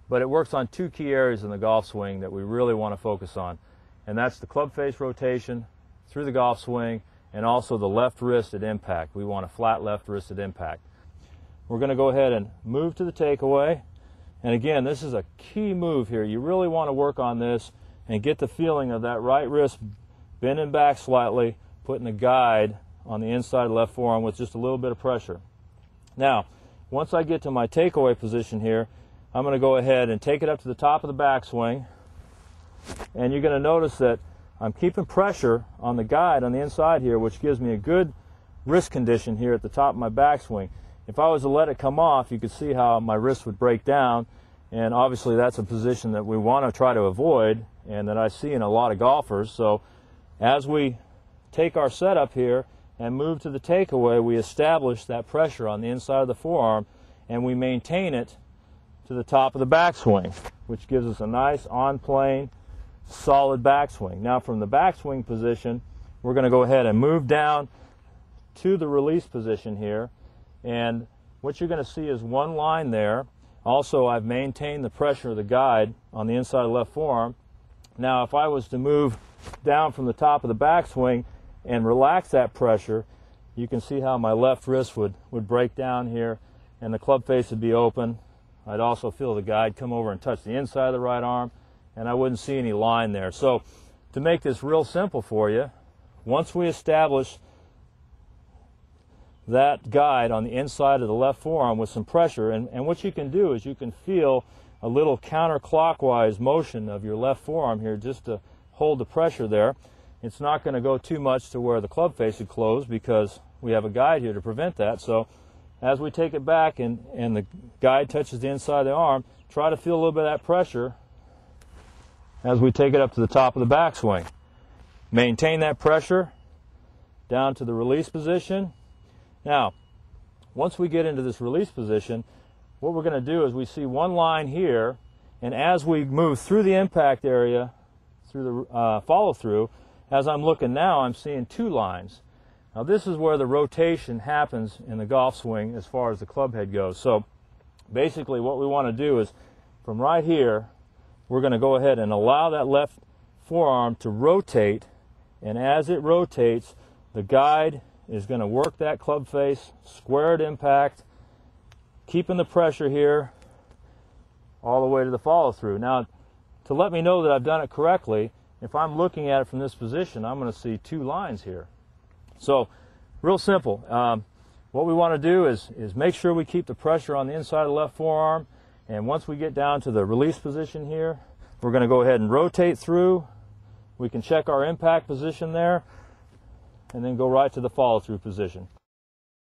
but it works on two key areas in the golf swing that we really want to focus on, and that's the club face rotation through the golf swing and also the left wrist at impact. We want a flat left wrist at impact. We're going to go ahead and move to the takeaway, and again, this is a key move here. You really want to work on this and get the feeling of that right wrist bending back slightly, putting the guide on the inside of the left forearm with just a little bit of pressure. Now, once I get to my takeaway position here, I'm going to go ahead and take it up to the top of the backswing, and you're going to notice that I'm keeping pressure on the guide on the inside here, which gives me a good wrist condition here at the top of my backswing. If I was to let it come off, you could see how my wrist would break down, and obviously that's a position that we want to try to avoid and that I see in a lot of golfers. So as we take our setup here and move to the takeaway, we establish that pressure on the inside of the forearm and we maintain it to the top of the backswing, which gives us a nice on-plane, solid backswing. Now from the backswing position, we're going to go ahead and move down to the release position here, and what you're going to see is one line there. Also, I've maintained the pressure of the guide on the inside of the left forearm. Now if I was to move down from the top of the backswing and relax that pressure, you can see how my left wrist would break down here and the club face would be open. I'd also feel the guide come over and touch the inside of the right arm, and I wouldn't see any line there. So to make this real simple for you, once we establish that guide on the inside of the left forearm with some pressure, and what you can do is you can feel a little counterclockwise motion of your left forearm here just to hold the pressure there. It's not going to go too much to where the club face would close because we have a guide here to prevent that. So as we take it back and the guide touches the inside of the arm, try to feel a little bit of that pressure as we take it up to the top of the backswing. Maintain that pressure down to the release position. Now, once we get into this release position, what we're going to do is we see one line here, and as we move through the impact area, through the follow-through, as I'm looking now, I'm seeing two lines. Now this is where the rotation happens in the golf swing as far as the club head goes. So basically what we want to do is from right here, we're going to go ahead and allow that left forearm to rotate, and as it rotates, the guide is going to work that club face square at impact, keeping the pressure here all the way to the follow-through. Now, to let me know that I've done it correctly, if I'm looking at it from this position, I'm going to see two lines here. So, real simple. What we want to do is make sure we keep the pressure on the inside of the left forearm, and once we get down to the release position here, we're going to go ahead and rotate through. We can check our impact position there, and then go right to the follow-through position.